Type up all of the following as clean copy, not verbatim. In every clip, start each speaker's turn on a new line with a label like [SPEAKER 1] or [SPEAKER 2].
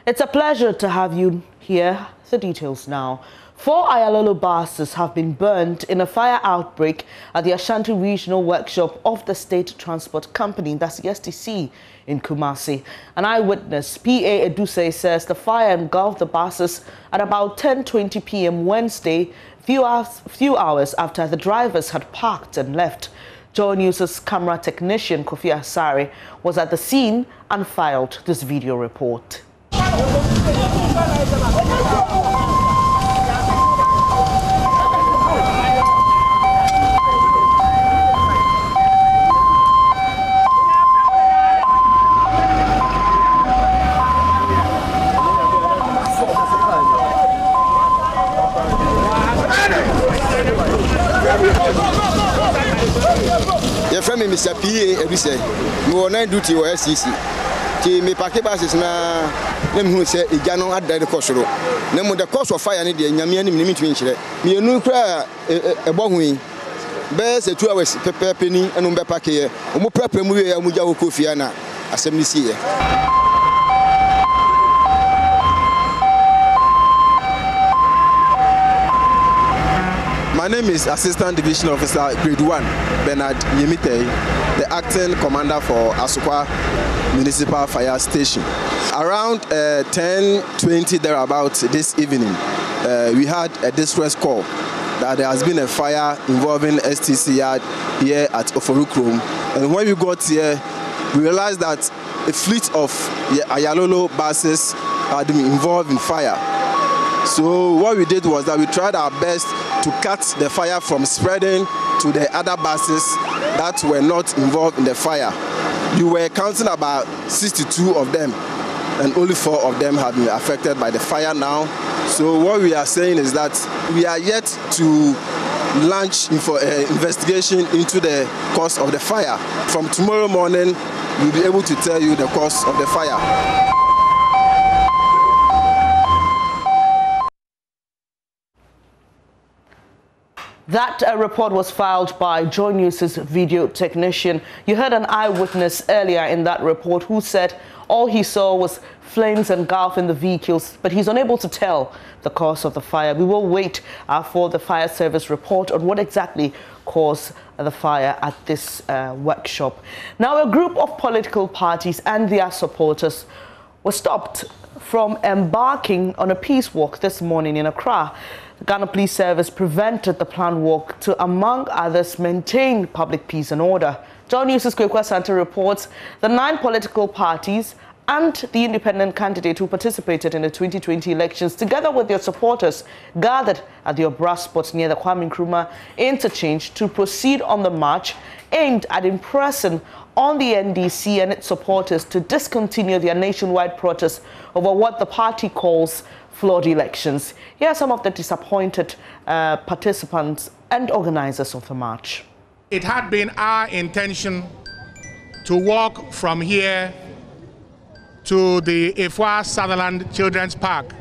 [SPEAKER 1] It's a pleasure to have you here. The details now. 4 AYALOLO buses have been burnt in a fire outbreak at the Ashanti Regional Workshop of the State Transport Company, that's the STC, in Kumasi. An eyewitness, PA Eduse, says the fire engulfed the buses at about 10:20 p.m. Wednesday, few hours after the drivers had parked and left. JoyNews' camera technician, Kofi Asare, was at the scene and filed this video report.
[SPEAKER 2] Your friend Mr. PA every say, we were not duty or SCC. Me packet buses na them who say Igano had the cost. Name the cost of fire and the Yamian in the me no cry a bongwing. Bears a 2 hours pepper penny and umbe pack here. Umu prepare Muya Muja Kofiana, assembly here.
[SPEAKER 3] My name is Assistant Division Officer Grade 1 Bernard Midday, the acting commander for Asukwa Municipal Fire Station. Around 10:20 thereabouts this evening, we had a distress call that there has been a fire involving STC yard here at Oforukrom. And when we got here, we realized that a fleet of AYALOLO buses had been involved in fire. So what we did was that we tried our best to cut the fire from spreading to the other buses that were not involved in the fire. You were counting about 62 of them, and only 4 of them have been affected by the fire now. So what we are saying is that we are yet to launch investigation into the cause of the fire. From tomorrow morning, we'll be able to tell you the cause of the fire.
[SPEAKER 1] That report was filed by JoyNews' video technician. You heard an eyewitness earlier in that report who said all he saw was flames engulfing the vehicles, but he's unable to tell the cause of the fire. We will wait for the fire service report on what exactly caused the fire at this workshop. Now, a group of political parties and their supporters were stopped from embarking on a peace walk this morning in Accra. The Ghana Police Service prevented the planned walk to, among others, maintain public peace and order. JoyNews' Kwekwa Santa reports the 9 political parties and the independent candidate who participated in the 2020 elections, together with their supporters, gathered at the Obra spot near the Kwame Nkrumah interchange to proceed on the march aimed at impressing on the NDC and its supporters to discontinue their nationwide protest over what the party calls flawed elections. Here are some of the disappointed participants and organizers of the march.
[SPEAKER 4] It had been our intention to walk from here to the IVOR Sutherland Children's Park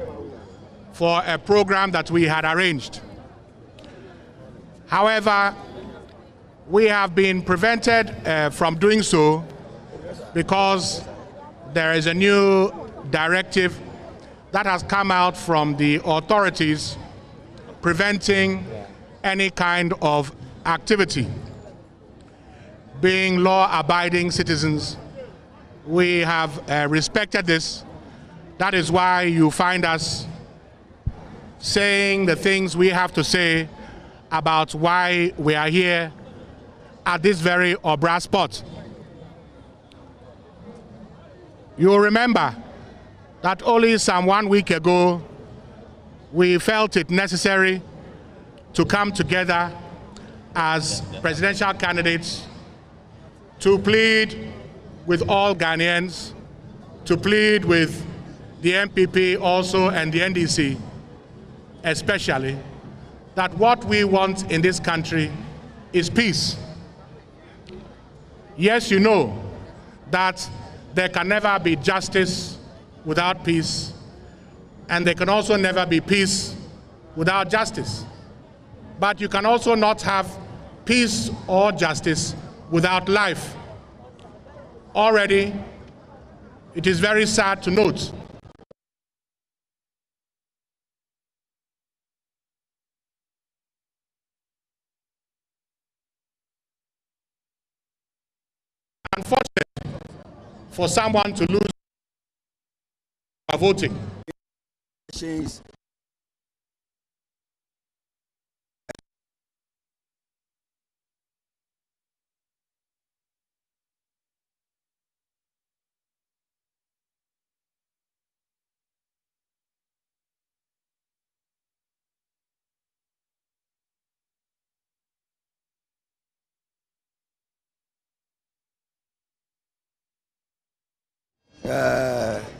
[SPEAKER 4] for a program that we had arranged. However, we have been prevented from doing so because there is a new directive that has come out from the authorities preventing any kind of activity. Being law-abiding citizens, we have respected this. That is why you find us saying the things we have to say about why we are here at this very Obra spot. You'll remember that only some 1 week ago, we felt it necessary to come together as presidential candidates to plead with all Ghanaians, to plead with the MPP also and the NDC especially, that what we want in this country is peace. Yes, you know that there can never be justice without peace, and there can also never be peace without justice. But you can also not have peace or justice without life. Already, it is very sad to note unfortunate for someone to lose by voting.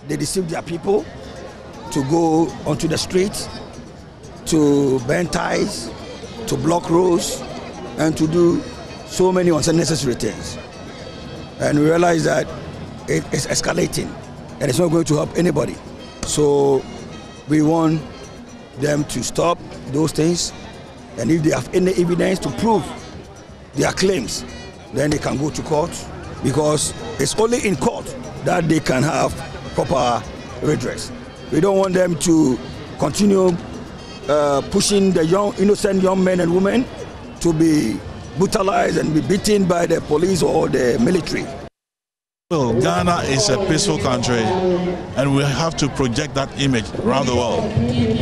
[SPEAKER 5] They deceived their people to go onto the streets, to burn ties, to block roads, and to do so many unnecessary things. And we realize that it is escalating and it's not going to help anybody. So we want them to stop those things, and if they have any evidence to prove their claims, then they can go to court, because it's only in court that they can have proper redress. We don't want them to continue pushing the innocent young men and women to be brutalized and be beaten by the police or the military.
[SPEAKER 6] Well, Ghana is a peaceful country, and we have to project that image around the world.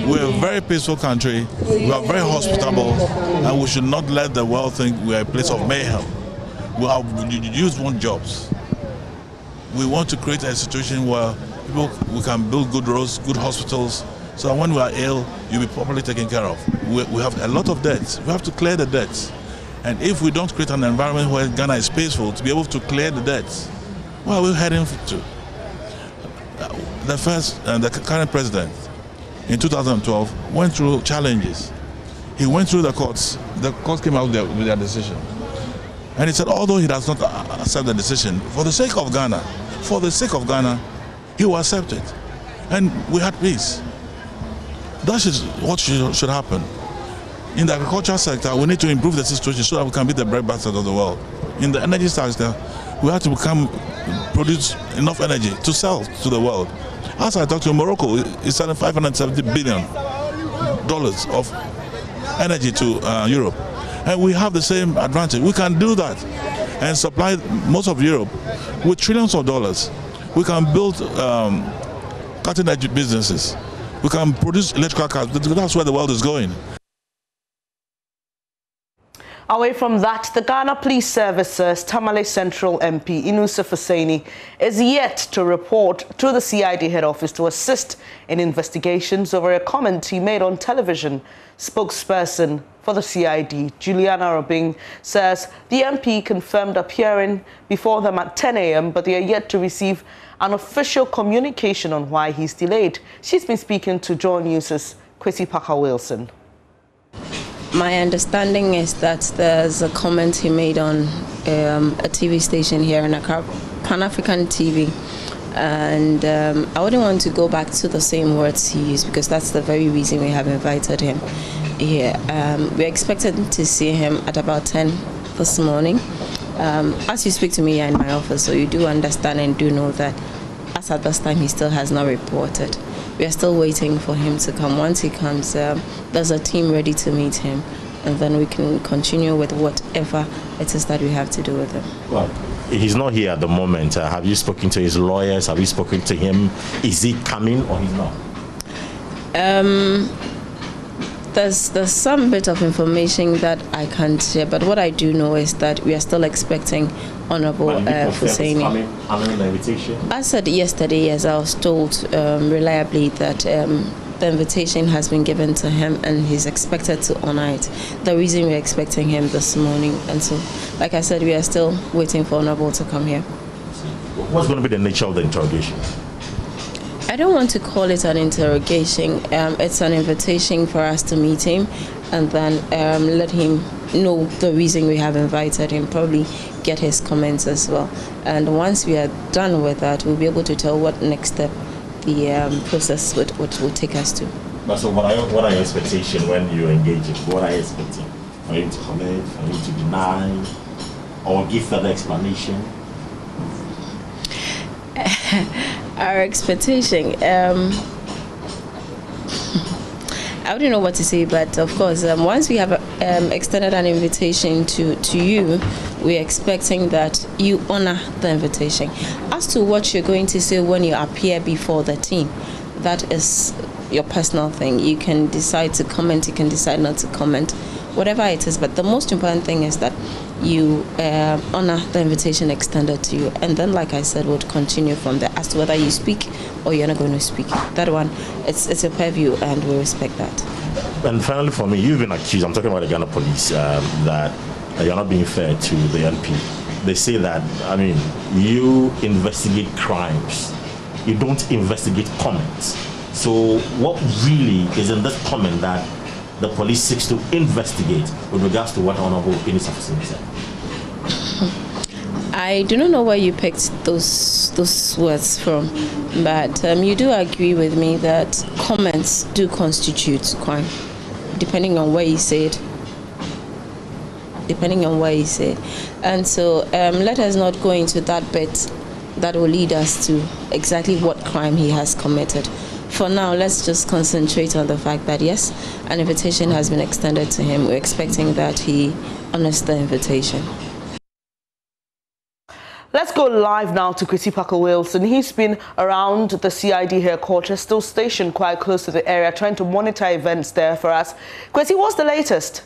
[SPEAKER 6] We're a very peaceful country, we are very hospitable, and we should not let the world think we're a place of mayhem. Youth want jobs. We want to create a situation where we can build good roads, good hospitals, so that when we are ill, you'll be properly taken care of. We have a lot of debts. We have to clear the debts. And if we don't create an environment where Ghana is peaceful to be able to clear the debts, where are we heading to? The current president in 2012 went through challenges. He went through the courts. The courts came out with their decision. And he said, although he does not accept the decision, for the sake of Ghana, he will accept it. And we had peace. That is what should happen. In the agricultural sector, we need to improve the situation so that we can be the breadbasket of the world. In the energy sector, we have to produce enough energy to sell to the world. As I talked to Morocco, is selling $570 billion of energy to Europe. And we have the same advantage. We can do that and supply most of Europe with trillions of dollars. We can build cutting-edge businesses. We can produce electrical cars. That's where the world is going.
[SPEAKER 1] Away from that, the Ghana Police Service's Tamale Central MP, Inusa Faseni, is yet to report to the CID head office to assist in investigations over a comment he made on television. Spokesperson for the CID, Juliana Robing, says the MP confirmed appearing before them at 10 a.m., but they are yet to receive an official communication on why he's delayed. She's been speaking to JoyNews' Kwesi Parker-Wilson.
[SPEAKER 7] My understanding is that there's a comment he made on a TV station here in Accra, Pan-African TV, and I wouldn't want to go back to the same words he used, because that's the very reason we have invited him here. We're expected to see him at about 10 this morning. As you speak to me here in my office, so you do understand and do know that as at this time he still has not reported. We are still waiting for him to come. Once he comes, there's a team ready to meet him, and then we can continue with whatever it is that we have to do with him.
[SPEAKER 8] Well, he's not here at the moment. Have you spoken to his lawyers? Have you spoken to him? Is he coming or he's not?
[SPEAKER 7] There's some bit of information that I can't share, but what I do know is that we are still expecting Honorable Faseni. I said yesterday, as I was told reliably, that the invitation has been given to him and he's expected to honor it. The reason we're expecting him this morning, and so, like I said, we are still waiting for Honorable to come here.
[SPEAKER 8] What's going to be the nature of the interrogation?
[SPEAKER 7] I don't want to call it an interrogation. It's an invitation for us to meet him and then let him know the reason we have invited him, probably get his comments as well. And once we are done with that, we'll be able to tell what next step the process would take us to.
[SPEAKER 8] But so what are your expectations when you engage him? What are you expecting? For him to comment, for him to deny, or give further explanation?
[SPEAKER 7] Our expectation, I wouldn't know what to say, but of course, once we have extended an invitation to you, we're expecting that you honor the invitation. As to what you're going to say when you appear before the team, that is your personal thing. You can decide to comment, you can decide not to comment, whatever it is. But the most important thing is that you honor the invitation extended to you. And then, like I said, we'll continue from there as to whether you speak or you're not going to speak. That one, it's a purview, and we respect that.
[SPEAKER 8] And finally, for me, you've been accused, I'm talking about the Ghana police, that you're not being fair to the NP. They say that, I mean, you investigate crimes. You don't investigate comments. So what really is in this comment that the police seeks to investigate with regards to what Honorable Eunice Afuseni said?
[SPEAKER 7] I do not know where you picked those words from, but you do agree with me that comments do constitute crime, depending on where you say it. And so let us not go into that bit that will lead us to exactly what crime he has committed. For now, let's just concentrate on the fact that, yes, an invitation has been extended to him. We're expecting that he honors the invitation.
[SPEAKER 1] Let's go live now to Kwesi Parker-Wilson. He's been around the CID headquarters, still stationed quite close to the area, trying to monitor events there for us. Kwesi, what's the latest?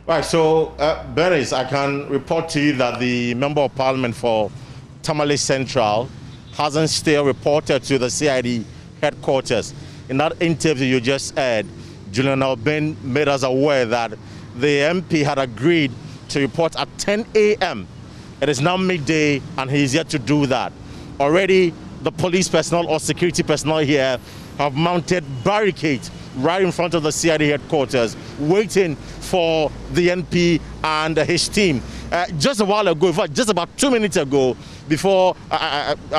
[SPEAKER 8] Right, so Bernice, I can report to you that the Member of Parliament for Tamale Central hasn't still reported to the CID headquarters. In that interview you just heard, Julian Albin made us aware that the MP had agreed to report at 10 a.m. It is now midday and he is yet to do that. Already the police personnel or security personnel here have mounted barricades right in front of the CID headquarters, waiting for the NP and his team. Just a while ago, in fact, just about 2 minutes ago, before the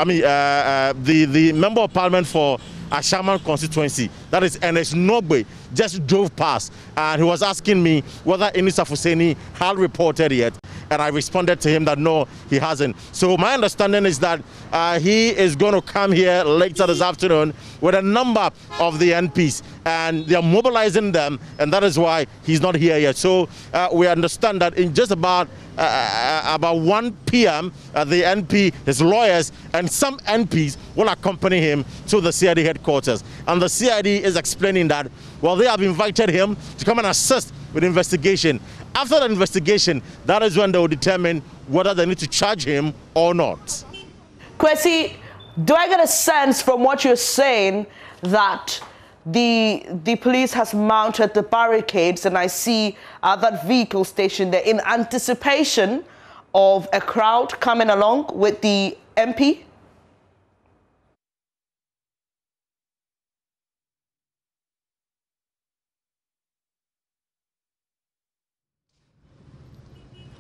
[SPEAKER 8] Member of Parliament for Ashaman constituency, that is Ernest Nogbe, just drove past, and he was asking me whether Eunice Afuseni had reported yet, and I responded to him that no, he hasn't. So my understanding is that he is going to come here later this afternoon with a number of the NPs, and they are mobilizing them, and that is why he's not here yet. So we understand that in just about 1 p.m., the NP, his lawyers, and some NPs will accompany him to the CID headquarters. And the CID is explaining that, well, they have invited him to come and assist with the investigation. After the investigation, that is when they will determine whether they need to charge him or not.
[SPEAKER 1] Kwesi, do I get a sense from what you're saying that the police has mounted the barricades, and I see that vehicle stationed there in anticipation of a crowd coming along with the MP?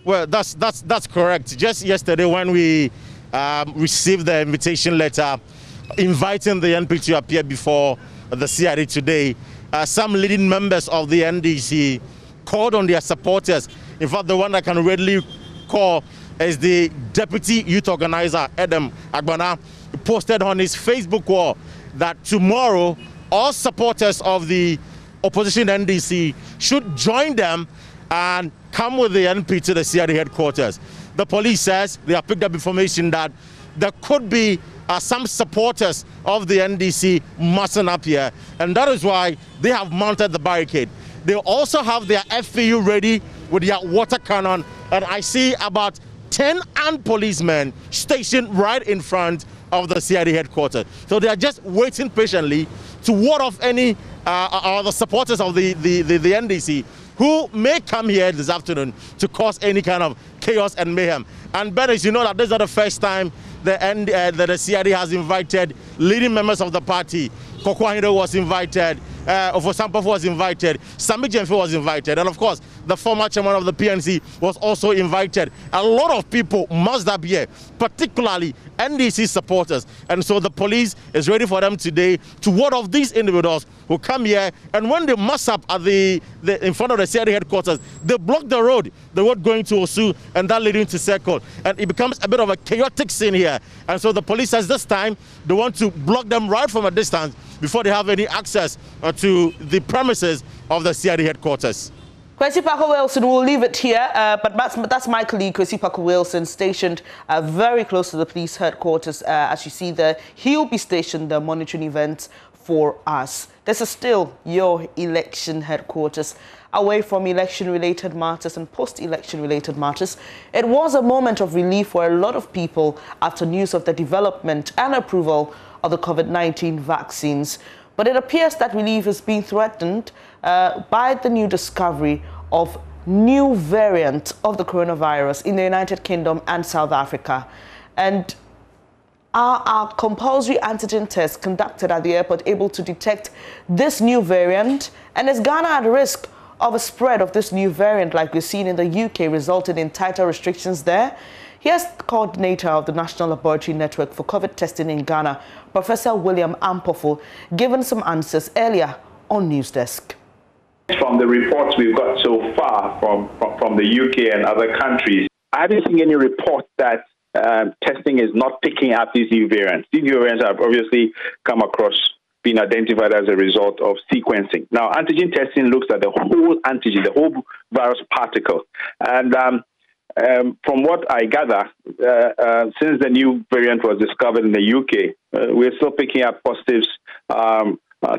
[SPEAKER 8] Well, that's correct. Just yesterday when we received the invitation letter inviting the NP to appear before the CID today, some leading members of the NDC called on their supporters. In fact, the one I can readily call is the Deputy Youth Organizer, Adam Agbana, who posted on his Facebook wall that tomorrow all supporters of the opposition NDC should join them and come with the NP to the CID headquarters. The police says they have picked up information that there could be some supporters of the NDC massing up here, and that is why they have mounted the barricade. They also have their FPU ready with their water cannon, and I see about 10 armed policemen stationed right in front of the CID headquarters. So they are just waiting patiently to ward off any the supporters of the NDC who may come here this afternoon to cause any kind of chaos and mayhem. And better, you know that this is not the first time the CID has invited leading members of the party. Kokwa Hindo was invited, Ofosampofo was invited, Sami Jemfe was invited, and of course, the former chairman of the PNC was also invited. A lot of people must have been here, particularly NDC supporters. And so the police is ready for them today to ward off these individuals who come here, and when they mass up at in front of the CRD headquarters, they block the road going to Osu, and that leading to Circle. And it becomes a bit of a chaotic scene here. And so the police says this time they want to block them right from a distance before they have any access to the premises of the CRD headquarters.
[SPEAKER 1] Kwesi Parker-Wilson, we'll leave it here, but that's my colleague, Kwesi Parker-Wilson, stationed very close to the police headquarters. As you see there, he'll be stationed there monitoring events for us. This is still your election headquarters. Away from election-related matters and post-election-related matters, it was a moment of relief for a lot of people after news of the development and approval of the COVID-19 vaccines. But it appears that relief is being threatened by the new discovery of new variant of the coronavirus in the United Kingdom and South Africa. And are our compulsory antigen tests conducted at the airport able to detect this new variant? And is Ghana at risk of a spread of this new variant like we've seen in the UK, resulting in tighter restrictions there? Here's the coordinator of the National Laboratory Network for COVID testing in Ghana, Professor William Ampofo, giving some answers earlier on News Desk.
[SPEAKER 9] From the reports we've got so far from the UK and other countries, I haven't seen any report that testing is not picking up these new variants. These new variants have obviously come across, been identified as a result of sequencing. Now, antigen testing looks at the whole antigen, the whole virus particle. And from what I gather, since the new variant was discovered in the UK, we're still picking up positives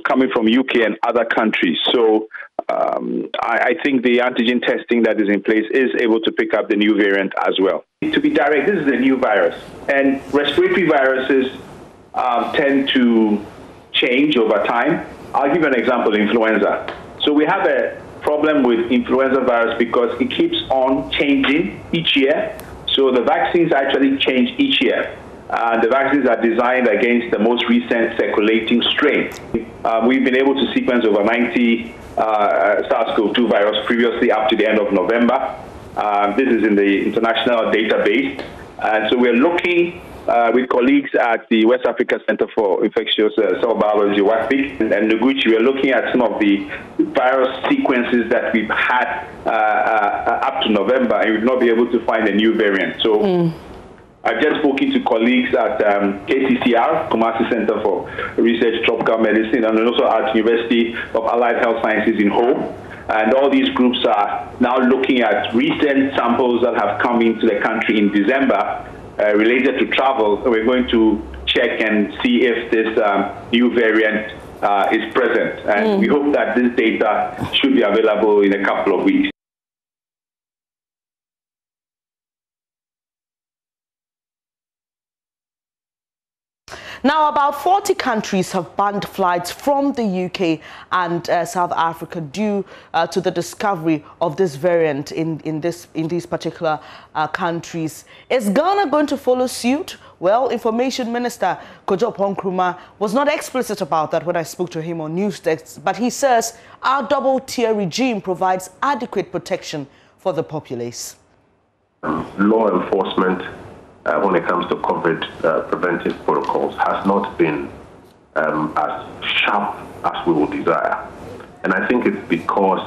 [SPEAKER 9] coming from UK and other countries. So I think the antigen testing that is in place is able to pick up the new variant as well. To be direct, this is a new virus, and respiratory viruses tend to change over time. I'll give you an example, influenza. So we have a problem with influenza virus because it keeps on changing each year. So the vaccines actually change each year. The vaccines are designed against the most recent circulating strain. We've been able to sequence over 90 SARS-CoV-2 virus previously up to the end of November. This is in the international database. And so we're looking with colleagues at the West Africa Center for Infectious Cell Biology, WAFIC, and Noguchi. We're looking at some of the virus sequences that we've had up to November, and we've not been able to find a new variant. So I've just spoken to colleagues at KCCR, Kumasi Center for Research Tropical Medicine, and also at University of Allied Health Sciences in Ho. And all these groups are now looking at recent samples that have come into the country in December related to travel. We're going to check and see if this new variant is present. And we hope that this data should be available in a couple of weeks.
[SPEAKER 1] Now, about 40 countries have banned flights from the UK and South Africa due to the discovery of this variant in these particular countries. Is Ghana going to follow suit? Well, Information Minister Kojo Nkrumah was not explicit about that when I spoke to him on News Desk, but he says our double-tier regime provides adequate protection for the populace.
[SPEAKER 10] Law enforcement, when it comes to COVID preventive protocols, has not been as sharp as we would desire. And I think it's because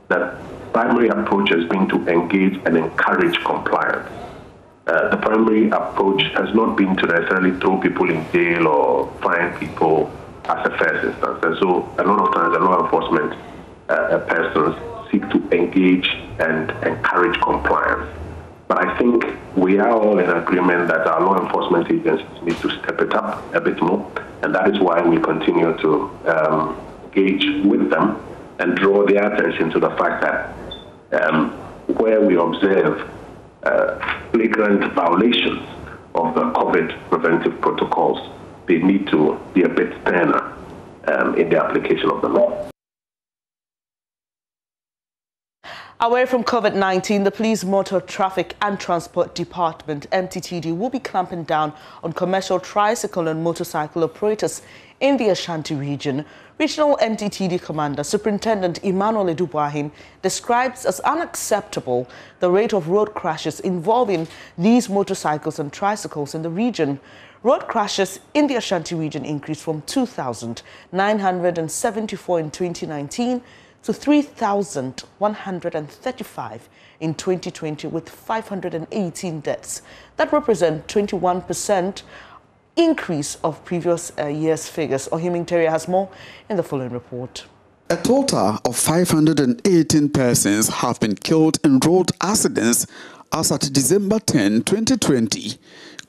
[SPEAKER 10] the primary approach has been to engage and encourage compliance. The primary approach has not been to necessarily throw people in jail or fine people as a first instance. And so a lot of times the law enforcement persons seek to engage and encourage compliance. But I think we are all in agreement that our law enforcement agencies need to step it up a bit more, and that is why we continue to engage with them and draw their attention to the fact that where we observe flagrant violations of the COVID preventive protocols, they need to be a bit sterner in the application of the law.
[SPEAKER 1] Away from COVID-19, the Police Motor Traffic and Transport Department, MTTD, will be clamping down on commercial tricycle and motorcycle operators in the Ashanti region. Regional MTTD Commander Superintendent Emmanuel Edubuahin describes as unacceptable the rate of road crashes involving these motorcycles and tricycles in the region. Road crashes in the Ashanti region increased from 2,974 in 2019 to 3,135 in 2020, with 518 deaths. That represents 21% increase of previous year's figures. Ohiming Terry has more in the following report.
[SPEAKER 11] A total of 518 persons have been killed in road accidents as at December 10, 2020,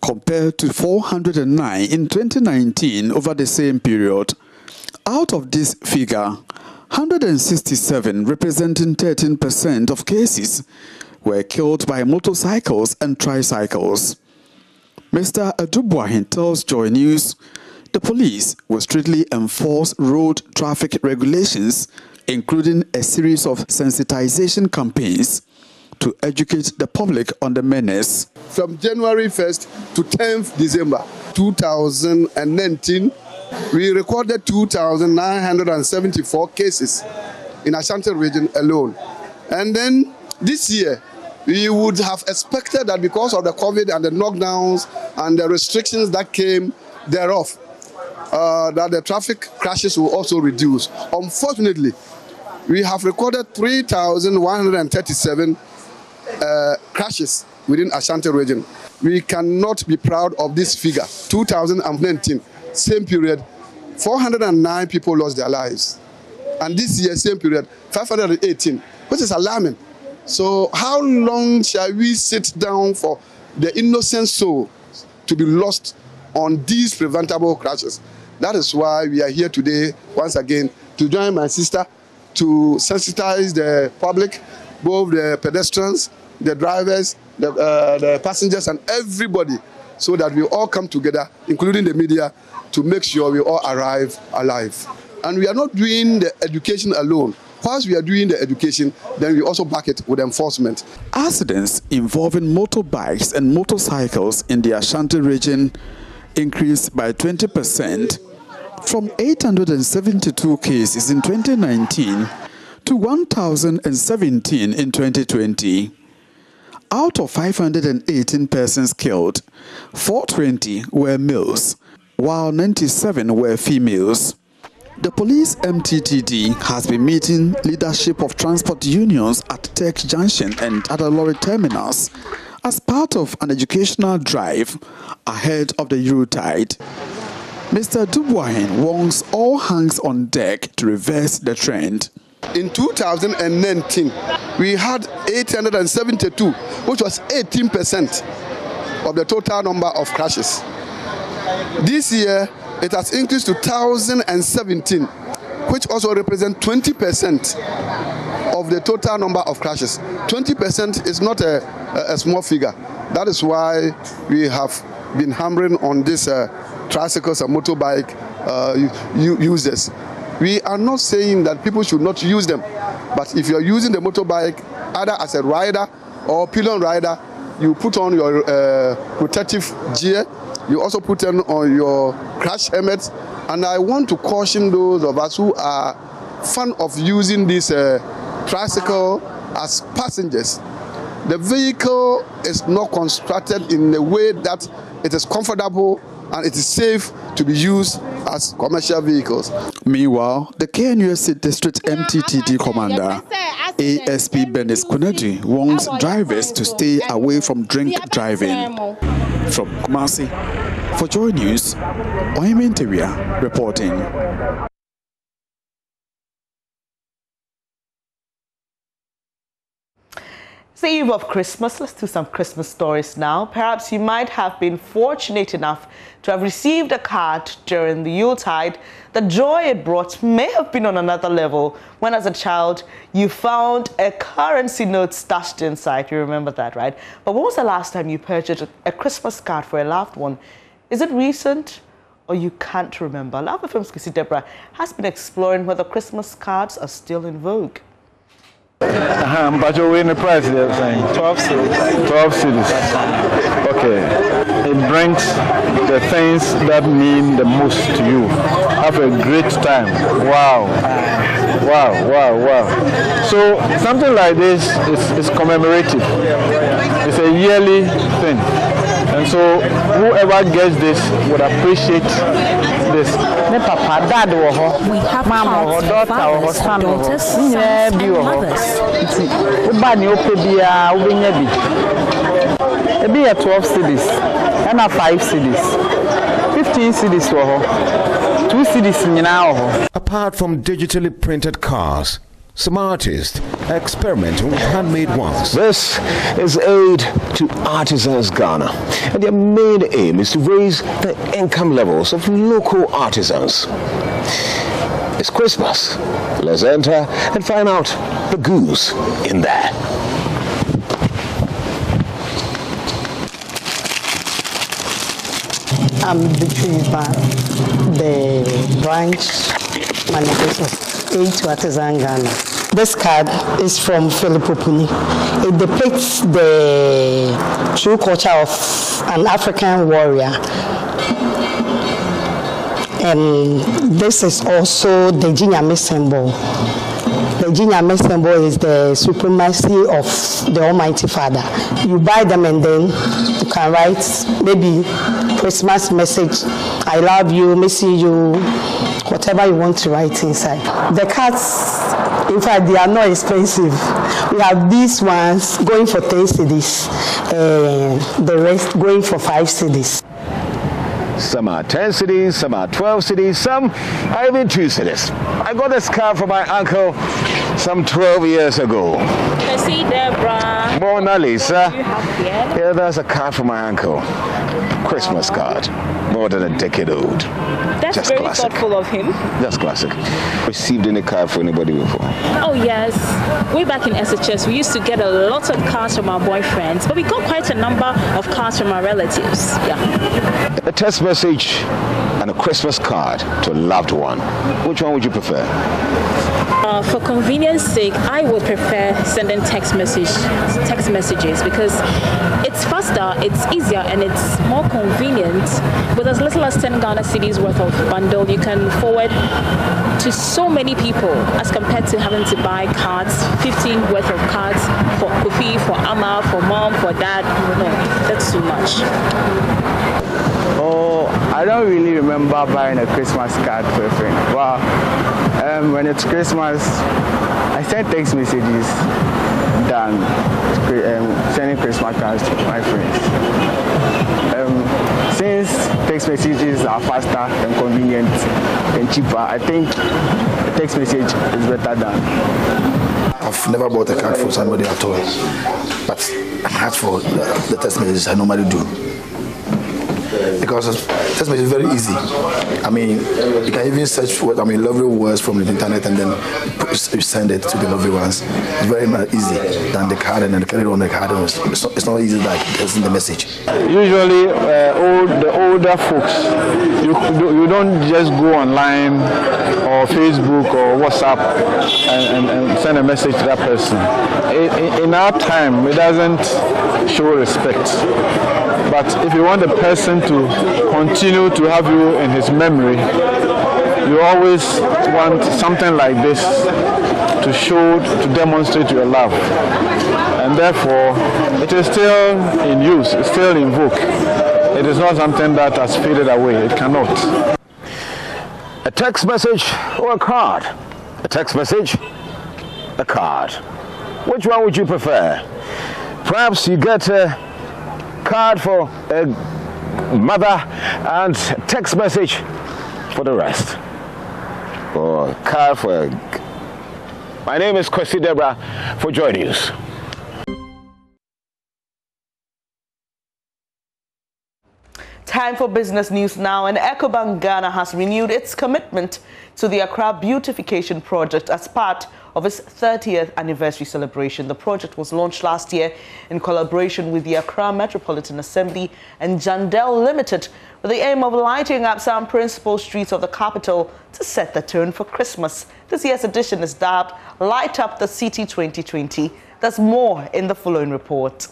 [SPEAKER 11] compared to 409 in 2019 over the same period. Out of this figure, 167, representing 13% of cases, were killed by motorcycles and tricycles. Mr. Edubuahin tells JoyNews the police will strictly enforce road traffic regulations, including a series of sensitization campaigns to educate the public on the menace.
[SPEAKER 12] From January 1st to 10th December 2019, we recorded 2,974 cases in Ashanti region alone. And then this year, we would have expected that because of the COVID and the knockdowns and the restrictions that came thereof, that the traffic crashes will also reduce. Unfortunately, we have recorded 3,137 crashes within Ashanti region. We cannot be proud of this figure. 2019, same period, 409 people lost their lives. And this year, same period, 518, which is alarming. So how long shall we sit down for the innocent soul to be lost on these preventable crashes? That is why we are here today, once again, to join my sister to sensitize the public, both the pedestrians, the drivers, the passengers, and everybody, so that we all come together, including the media, to make sure we all arrive alive. And we are not doing the education alone. Whilst we are doing the education, then we also back it with enforcement.
[SPEAKER 11] Accidents involving motorbikes and motorcycles in the Ashanti region increased by 20%, from 872 cases in 2019 to 1,017 in 2020. Out of 518 persons killed, 420 were males, while 97 were females. The police MTTD has been meeting leadership of transport unions at Tech Junction and other lorry terminals as part of an educational drive ahead of the Eurotide. Mr. Edubuahin wants all hands on deck to reverse the trend.
[SPEAKER 12] In 2019, we had 872, which was 18% of the total number of crashes. This year, it has increased to 1,017, which also represents 20% of the total number of crashes. 20% is not a small figure. That is why we have been hammering on these tricycles and motorbike users. We are not saying that people should not use them, but if you're using the motorbike either as a rider or pillion rider, you put on your protective gear. You also put on your crash helmet. And I want to caution those of us who are fond of using this tricycle as passengers. The vehicle is not constructed in a way that it is comfortable and it is safe to be used as commercial vehicles.
[SPEAKER 11] Meanwhile, the KNUST District MTTD Commander, ASP Benis Kunadu, wants drivers to stay away from drink driving. From Kumasi, for JoyNews, Ohiming Terry reporting.
[SPEAKER 1] It's the eve of Christmas. Let's do some Christmas stories now. Perhaps you might have been fortunate enough to have received a card during the Yuletide. The joy it brought may have been on another level when, as a child, you found a currency note stashed inside. You remember that, right? But when was the last time you purchased a Christmas card for a loved one? Is it recent or you can't remember? Love FM's Kisi Deborah has been exploring whether Christmas cards are still in vogue.
[SPEAKER 13] But you win the price they're saying? 12 cities. 12 cities. Okay. It brings the things that mean the most to you. Have a great time. Wow. Wow, wow, wow. So something like this is commemorative. It's a yearly thing. And so whoever gets this would appreciate this.
[SPEAKER 14] We have cards for fathers, for daughters, sons, and mothers.
[SPEAKER 13] It be 12 cities and 5 cities, 15 cities, 2 cities now.
[SPEAKER 15] Apart from digitally printed cars, some artists are experimenting with handmade ones.
[SPEAKER 16] This is Aid to Artisans Ghana, and their main aim is to raise the income levels of local artisans. It's Christmas. Let's enter and find out the goose in there.
[SPEAKER 17] I'm the branch manager of Aid to Artisan Ghana. This card is from Philip Opuni. It depicts the true culture of an African warrior. And this is also the Jinyame symbol. The Jinyame symbol is the supremacy of the Almighty Father. You buy them and then you can write maybe Christmas message, I love you, missing you, whatever you want to write inside. The cards, in fact, they are not expensive. We have these ones going for 10 cedis, the rest going for 5 cedis.
[SPEAKER 16] Some are 10 cedis, some are 12 cedis, some are even 2 cedis. I got this card from my uncle some 12 years ago.
[SPEAKER 18] I see Deborah.
[SPEAKER 16] Mona Lisa. Yeah, that's a card from my uncle. Christmas card. More than a decade old.
[SPEAKER 18] That's
[SPEAKER 16] just
[SPEAKER 18] very
[SPEAKER 16] classic.
[SPEAKER 18] thoughtful of him.
[SPEAKER 16] That's classic. Received any card for anybody before?
[SPEAKER 18] Oh yes. Way back in SHS, we used to get a lot of cards from our boyfriends, but we got quite a number of cards from our relatives. Yeah.
[SPEAKER 16] A text message and a Christmas card to a loved one. Which one would you prefer?
[SPEAKER 18] For convenience sake, I would prefer sending text messages because it's faster, it's easier, and it's more convenient. With as little as 10 Ghana cedis worth of bundle, you can forward to so many people as compared to having to buy cards, 15 worth of cards for Kofi, for Amma, for mom, for dad. No, that's too much.
[SPEAKER 13] Oh, I don't really remember buying a Christmas card for a friend. Well, when it's Christmas, I send text messages than sending Christmas cards to my friends. Since text messages are faster and convenient and cheaper, I think a text message is better than.
[SPEAKER 5] I've never bought a card for somebody at all, but I'm hard for the text messages I normally do. Because text message is very easy. I mean, you can even search for lovely words from the internet and then you send it to the lovely ones. It's very easy than the card and then carry on the card. It's not easy like getting the message.
[SPEAKER 13] Usually, the older folks, you don't just go online or Facebook or WhatsApp and send a message to that person. In our time, it doesn't show respect. But if you want the person to continue to have you in his memory, you always want something like this to show, to demonstrate your love. And therefore, it is still in use, it's still in vogue. It is not something that has faded away, it cannot.
[SPEAKER 16] A text message or a card? A text message, a card. Which one would you prefer? Perhaps you get a card for a mother and text message for the rest. Or card for a... My name is Kwesi Deborah for JoyNews.
[SPEAKER 1] Time for business news now, and EcoBank Ghana has renewed its commitment to the Accra Beautification Project as part of its 30th anniversary celebration. The project was launched last year in collaboration with the Accra Metropolitan Assembly and Jandel Limited, with the aim of lighting up some principal streets of the capital to set the tone for Christmas. This year's edition is dubbed Light Up the City 2020. There's more in the following report.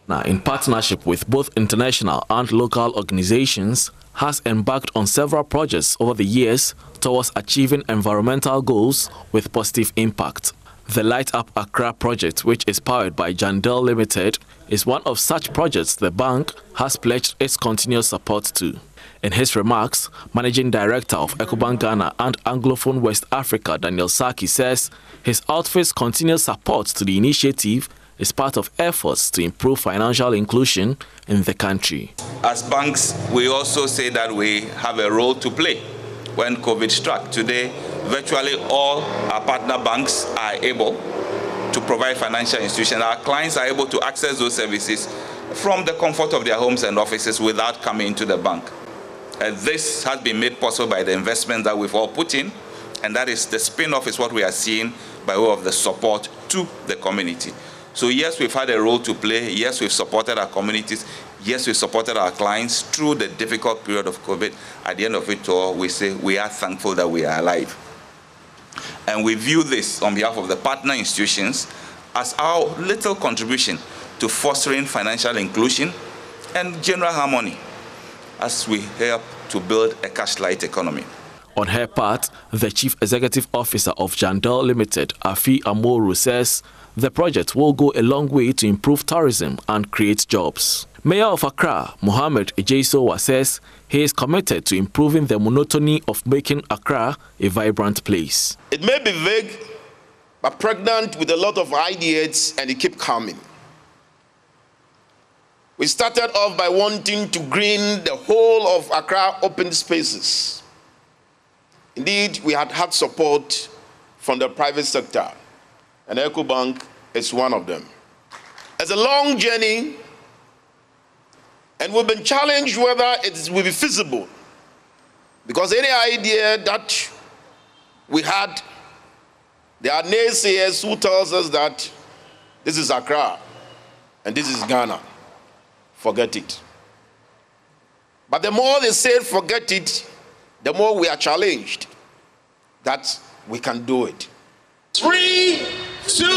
[SPEAKER 19] Now, in partnership with both international and local organizations, has embarked on several projects over the years towards achieving environmental goals with positive impact. The Light Up Accra project, which is powered by Jandel Limited, is one of such projects the bank has pledged its continuous support to. In his remarks, Managing Director of EcoBank Ghana and Anglophone West Africa, Daniel Saki, says his outfit's continuous support to the initiative is part of efforts to improve financial inclusion in the country.
[SPEAKER 20] As banks, we also say that we have a role to play when COVID struck. Today, virtually all our partner banks are able to provide financial institutions. Our clients are able to access those services from the comfort of their homes and offices without coming into the bank. This has been made possible by the investment that we've all put in, and that is the spin-off is what we are seeing by way of the support to the community. So yes, we've had a role to play. Yes, we've supported our communities. Yes, we've supported our clients through the difficult period of COVID. At the end of it all, we say we are thankful that we are alive. And we view this on behalf of the partner institutions as our little contribution to fostering financial inclusion and general harmony as we help to build a cash-light economy.
[SPEAKER 19] On her part, the Chief Executive Officer of Jandel Limited, Afi Amoru, says the project will go a long way to improve tourism and create jobs. Mayor of Accra, Mohammed Ejaisowa, says he is committed to improving the monotony of making Accra a vibrant place.
[SPEAKER 21] It may be vague, but pregnant with a lot of ideas, and it keeps coming. We started off by wanting to green the whole of Accra open spaces. Indeed, we had support from the private sector, and EcoBank is one of them. It's a long journey, and we've been challenged whether it will be feasible, because any idea that we had, there are naysayers who tells us that this is Accra and this is Ghana. Forget it. But the more they say forget it, the more we are challenged that we can do it. 3, 2, 1,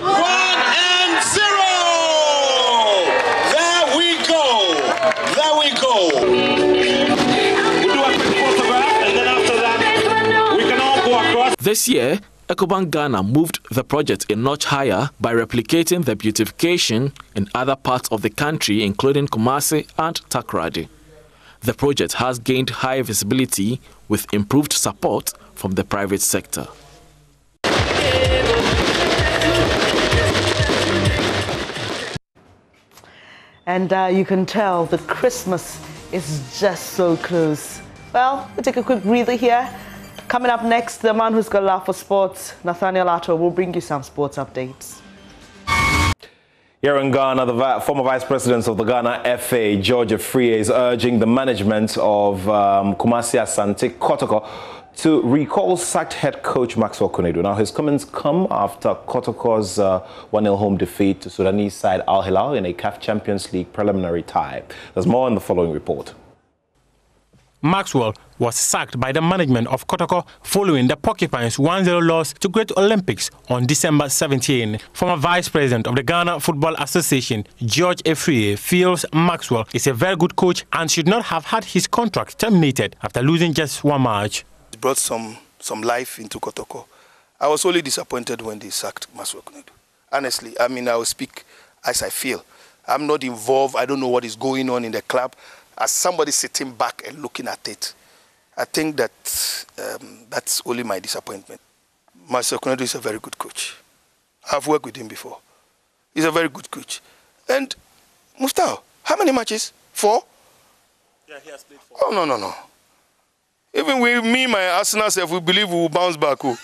[SPEAKER 21] and 0! There we go. There we go.
[SPEAKER 19] We'll do a quick photograph, and then after that, we can all go across. This year, EcoBank Ghana moved the project a notch higher by replicating the beautification in other parts of the country, including Kumasi and Takoradi. The project has gained high visibility with improved support from the private sector.
[SPEAKER 1] And you can tell that Christmas is just so close. Well, we'll take a quick breather here. Coming up next, the man who's got love for sports, Nathaniel Atto, will bring you some sports updates.
[SPEAKER 22] Here in Ghana, the former Vice President of the Ghana FA, George Afriyie, is urging the management of Kumasi Asante Kotoko to recall sacked head coach Maxwell Konedo. Now, his comments come after Kotoko's 1-0 home defeat to Sudanese side Al Hilal in a CAF Champions League preliminary tie. There's more in the following report.
[SPEAKER 23] Maxwell was sacked by the management of Kotoko following the Porcupines' 1-0 loss to Great Olympics on December 17. Former Vice President of the Ghana Football Association, George Afriyie, feels Maxwell is a very good coach and should not have had his contract terminated after losing just one match.
[SPEAKER 24] It brought some life into Kotoko. I was only disappointed when they sacked Maxwell Konedo. Honestly, I mean, I will speak as I feel. I'm not involved. I don't know what is going on in the club. As somebody sitting back and looking at it, I think that that's only my disappointment. Maxwell Konedo is a very good coach. I've worked with him before. He's a very good coach. And Muftao, how many matches? 4?
[SPEAKER 23] Yeah, he has played 4.
[SPEAKER 24] Oh, no. Even me, my Arsenal self, we believe we will bounce back. Oh.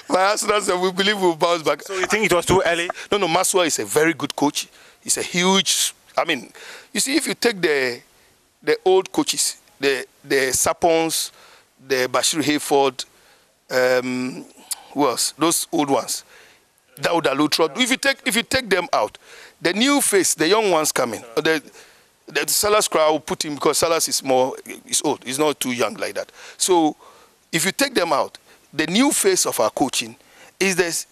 [SPEAKER 24] My Arsenal self, we believe we will bounce back.
[SPEAKER 23] So you think it was too early?
[SPEAKER 24] No, Maxwell is a very good coach. He's a huge I mean, you see, if you take the old coaches, the Sapons, the Bashir Hayford, who else? Those old ones, Dauda Lutrod. If you take them out, the new face, the young ones coming, the Salas crowd will put him because Salas is old. He's not too young like that. So if you take them out, the new face of our coaching is the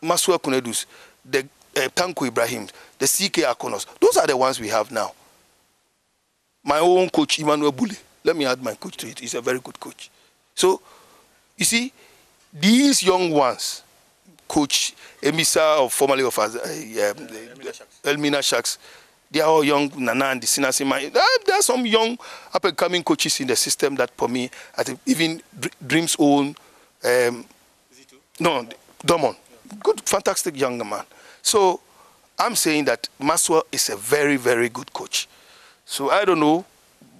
[SPEAKER 24] Masua Kunedus, the Tanko Ibrahim, the CK Akonos. Those are the ones we have now. My own coach, Emmanuel Bule. Let me add my coach to it. He's a very good coach. So, you see, these young ones, Coach Emisa, or formerly of us, Elmina Shaks, they are all young, Nana and the Sinasima. There are some young up-and-coming coaches in the system that, for me, I think even Dream's own, Domon, good, fantastic young man. So I'm saying that Maswa is a very, very good coach. So I don't know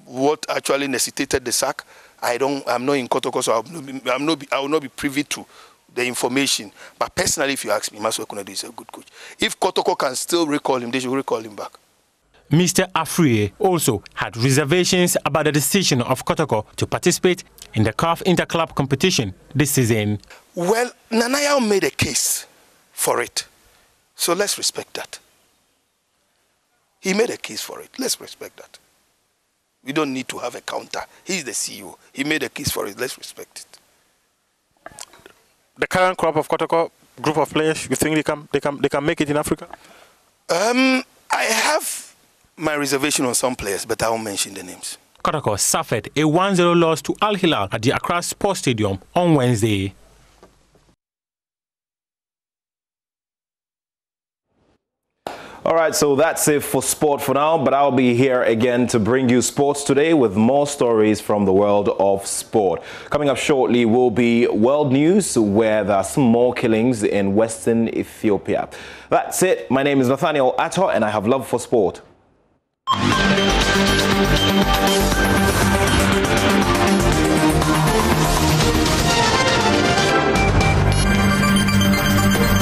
[SPEAKER 24] what actually necessitated the sack. I'm not in Kotoko, so I will not be privy to the information. But personally, if you ask me, Maswa Kunadu is a good coach. If Kotoko can still recall him, they should recall him back.
[SPEAKER 23] Mr. Afriye also had reservations about the decision of Kotoko to participate in the CAF Interclub competition this season.
[SPEAKER 24] Well, Nanaya made a case for it, so let's respect that. He made a case for it. Let's respect that. We don't need to have a counter. He's the CEO. He made a case for it. Let's respect it.
[SPEAKER 23] The current crop of Kotoko group of players, you think they can make it in Africa?
[SPEAKER 24] I have my reservation on some players, but I won't mention the names.
[SPEAKER 23] Kotoko suffered a 1-0 loss to Al Hilal at the Accra Sports Stadium on Wednesday.
[SPEAKER 22] All right, so that's it for sport for now, but I'll be here again to bring you sports today with more stories from the world of sport. Coming up shortly will be world news, where there are some more killings in Western Ethiopia. That's it. My name is Nathaniel Atto, and I have love for sport.